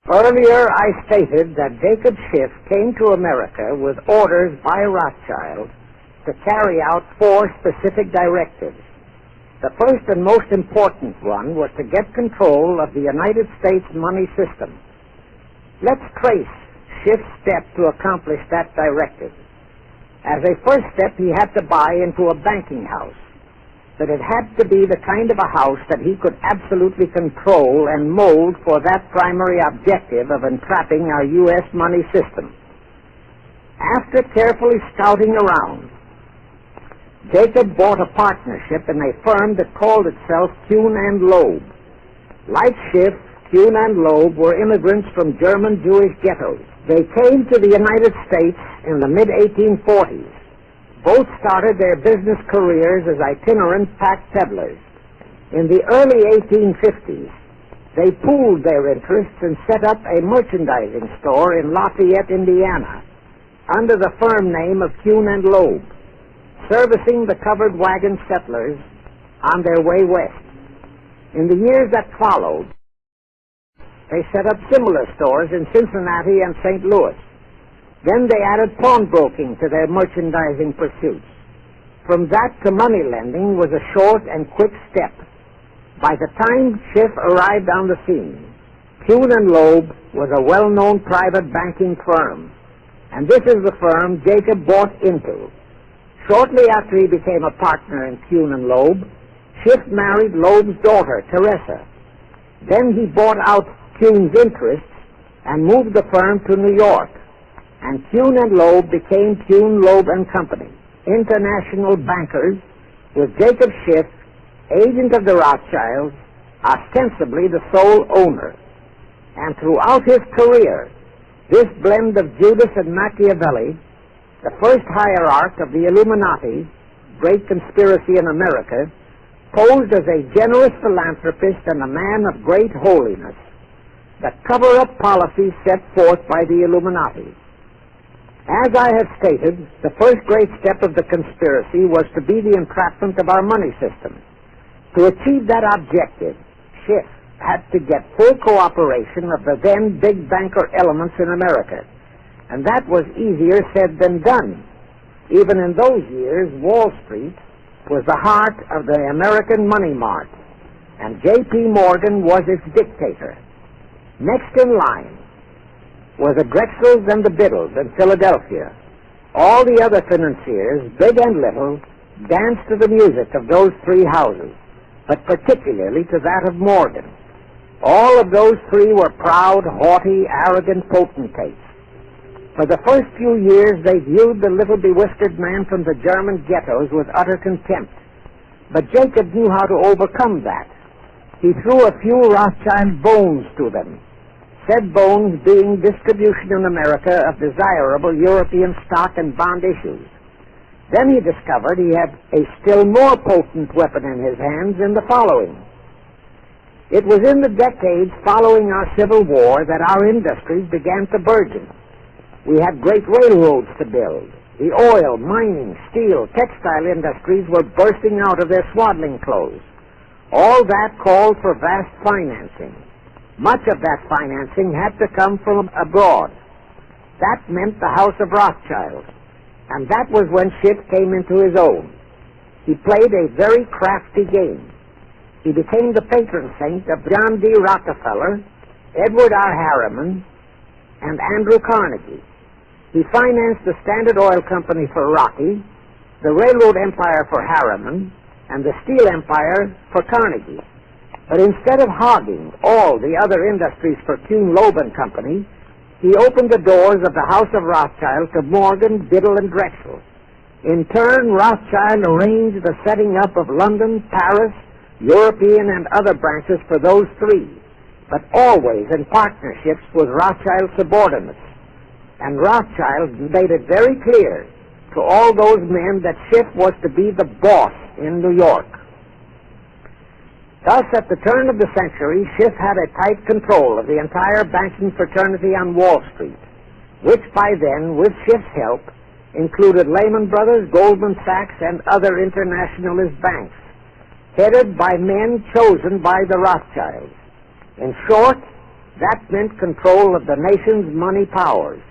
Earlier, I stated that Jacob Schiff came to America with orders by Rothschild to carry out 4 specific directives. The first and most important one was to get control of the United States money system. Let's trace Schiff's step to accomplish that directive. As a first step, he had to buy into a banking house, but it had to be the kind of a house that he could absolutely control and mold for that primary objective of entrapping our U.S. money system. After carefully scouting around, Jacob bought a partnership in a firm that called itself Kuhn and Loeb. Like Schiff, Kuhn and Loeb were immigrants from German Jewish ghettos. They came to the United States in the mid-1840s. Both started their business careers as itinerant pack peddlers. In the early 1850s, they pooled their interests and set up a merchandising store in Lafayette, Indiana, under the firm name of Kuhn and Loeb, servicing the covered wagon settlers on their way west. In the years that followed, they set up similar stores in Cincinnati and St. Louis. Then they added pawnbroking to their merchandising pursuits. From that to money lending was a short and quick step. By the time Schiff arrived on the scene, Kuhn and Loeb was a well-known private banking firm, and this is the firm Jacob bought into. Shortly after he became a partner in Kuhn and Loeb, Schiff married Loeb's daughter, Teresa. Then he bought out Kuhn's interests and moved the firm to New York, and Kuhn and Loeb became Kuhn, Loeb & Company, international bankers, with Jacob Schiff, agent of the Rothschilds, ostensibly the sole owner. And throughout his career, this blend of Judas and Machiavelli, the first hierarch of the Illuminati, great conspiracy in America, posed as a generous philanthropist and a man of great holiness, the cover-up policy set forth by the Illuminati. As I have stated, the first great step of the conspiracy was to be the entrapment of our money system. To achieve that objective, Schiff had to get full cooperation of the then big banker elements in America, and that was easier said than done. Even in those years, Wall Street was the heart of the American money mart, and J.P. Morgan was its dictator. Next in line were the Drexels and the Biddles in Philadelphia. All the other financiers, big and little, danced to the music of those 3 houses, but particularly to that of Morgan. All of those 3 were proud, haughty, arrogant potentates. For the first few years, they viewed the little bewhiskered man from the German ghettos with utter contempt. But Jacob knew how to overcome that. He threw a few Rothschild bones to them, said bones being distribution in America of desirable European stock and bond issues. Then he discovered he had a still more potent weapon in his hands in the following. It was in the decades following our Civil War that our industries began to burgeon. We had great railroads to build. The oil, mining, steel, textile industries were bursting out of their swaddling clothes. All that called for vast financing. Much of that financing had to come from abroad. That meant the House of Rothschild, and that was when Schiff came into his own. He played a very crafty game. He became the patron saint of John D. Rockefeller, Edward R. Harriman, and Andrew Carnegie. He financed the Standard Oil Company for Rocky, the railroad empire for Harriman, and the steel empire for Carnegie. But instead of hogging all the other industries for Kuhn, Loeb & Company, he opened the doors of the House of Rothschild to Morgan, Biddle, and Drexel. In turn, Rothschild arranged the setting up of London, Paris, European, and other branches for those 3, but always in partnerships with Rothschild subordinates. And Rothschild made it very clear to all those men that Schiff was to be the boss in New York. Thus, at the turn of the century, Schiff had a tight control of the entire banking fraternity on Wall Street, which by then, with Schiff's help, included Lehman Brothers, Goldman Sachs, and other internationalist banks, headed by men chosen by the Rothschilds. In short, That meant control of the nation's money powers,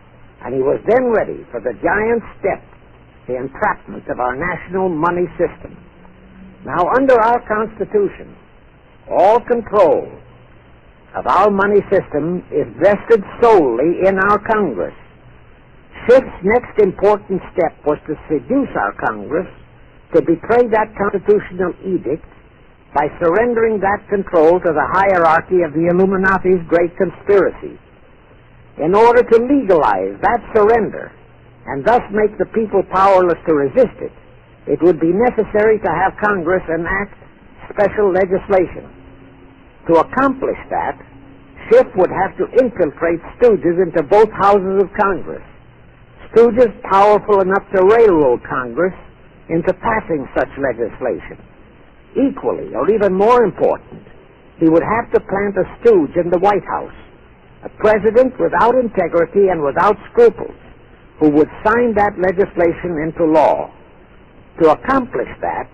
and he was then ready for the giant step, the entrapment of our national money system. Now, under our Constitution, all control of our money system is vested solely in our Congress. Schiff's next important step was to seduce our Congress to betray that constitutional edict by surrendering that control to the hierarchy of the Illuminati's great conspiracy. In order to legalize that surrender and thus make the people powerless to resist it, it would be necessary to have Congress enact special legislation. To accomplish that, Schiff would have to infiltrate stooges into both houses of Congress, stooges powerful enough to railroad Congress into passing such legislation. Equally, or even more important, he would have to plant a stooge in the White House, a president without integrity and without scruples, who would sign that legislation into law. To accomplish that,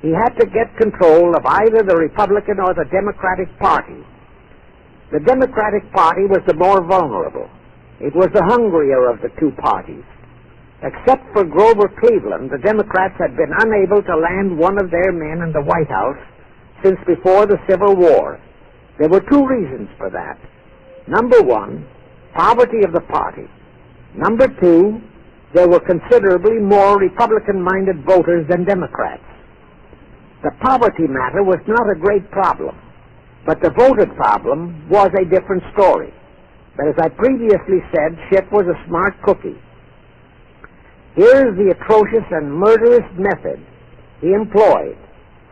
he had to get control of either the Republican or the Democratic Party. The Democratic Party was the more vulnerable. It was the hungrier of the two parties. Except for Grover Cleveland, the Democrats had been unable to land one of their men in the White House since before the Civil War. There were two reasons for that. Number one, poverty of the party. Number two, there were considerably more Republican-minded voters than Democrats. The poverty matter was not a great problem, but the voter problem was a different story. But as I previously said, Schiff was a smart cookie. Here's the atrocious and murderous method he employed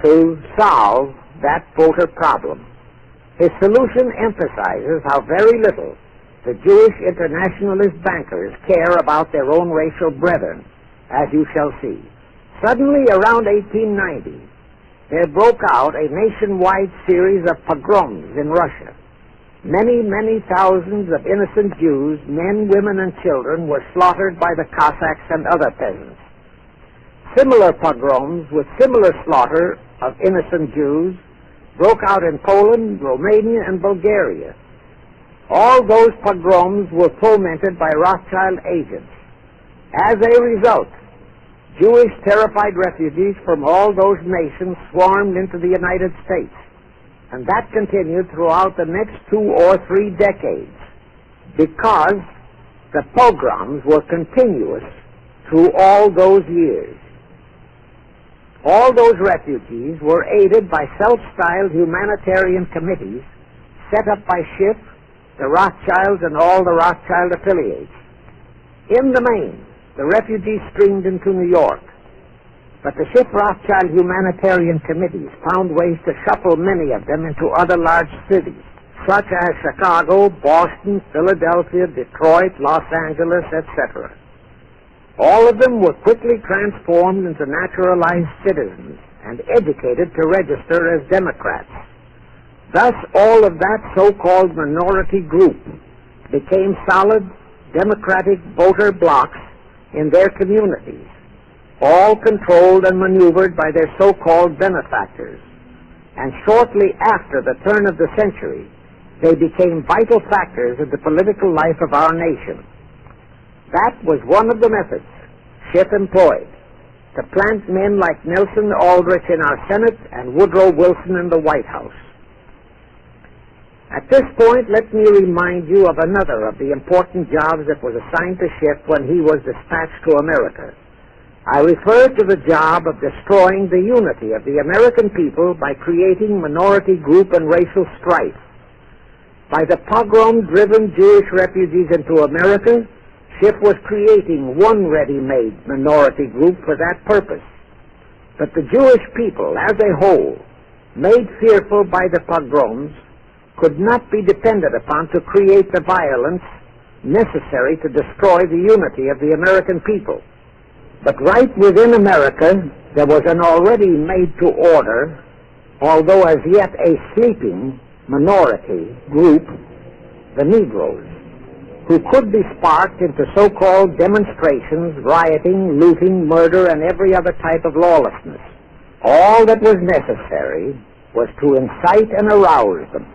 to solve that voter problem. His solution emphasizes how very little the Jewish internationalist bankers care about their own racial brethren, as you shall see. Suddenly, around 1890, there broke out a nationwide series of pogroms in Russia. Many, many thousands of innocent Jews, men, women, and children, were slaughtered by the Cossacks and other peasants. Similar pogroms with similar slaughter of innocent Jews broke out in Poland, Romania, and Bulgaria. All those pogroms were fomented by Rothschild agents. As a result, Jewish terrified refugees from all those nations swarmed into the United States. And that continued throughout the next 2 or 3 decades because the pogroms were continuous through all those years. All those refugees were aided by self-styled humanitarian committees set up by Schiff, the Rothschilds, and all the Rothschild affiliates. In the main, the refugees streamed into New York. But the Schiff-Rothschild humanitarian committees found ways to shuffle many of them into other large cities, such as Chicago, Boston, Philadelphia, Detroit, Los Angeles, etc. All of them were quickly transformed into naturalized citizens and educated to register as Democrats. Thus, all of that so-called minority group became solid Democratic voter blocs in their communities, all controlled and maneuvered by their so-called benefactors. And shortly after the turn of the century, they became vital factors in the political life of our nation. That was one of the methods Schiff employed to plant men like Nelson Aldrich in our Senate and Woodrow Wilson in the White House. At this point, let me remind you of another of the important jobs that was assigned to Schiff when he was dispatched to America. I refer to the job of destroying the unity of the American people by creating minority group and racial strife. By the pogrom-driven Jewish refugees into America, Schiff was creating one ready-made minority group for that purpose. But the Jewish people, as a whole, made fearful by the pogroms, could not be depended upon to create the violence necessary to destroy the unity of the American people. But right within America, there was an already made-to-order, although as yet a sleeping minority group, the Negroes, who could be sparked into so-called demonstrations, rioting, looting, murder, and every other type of lawlessness. All that was necessary was to incite and arouse them.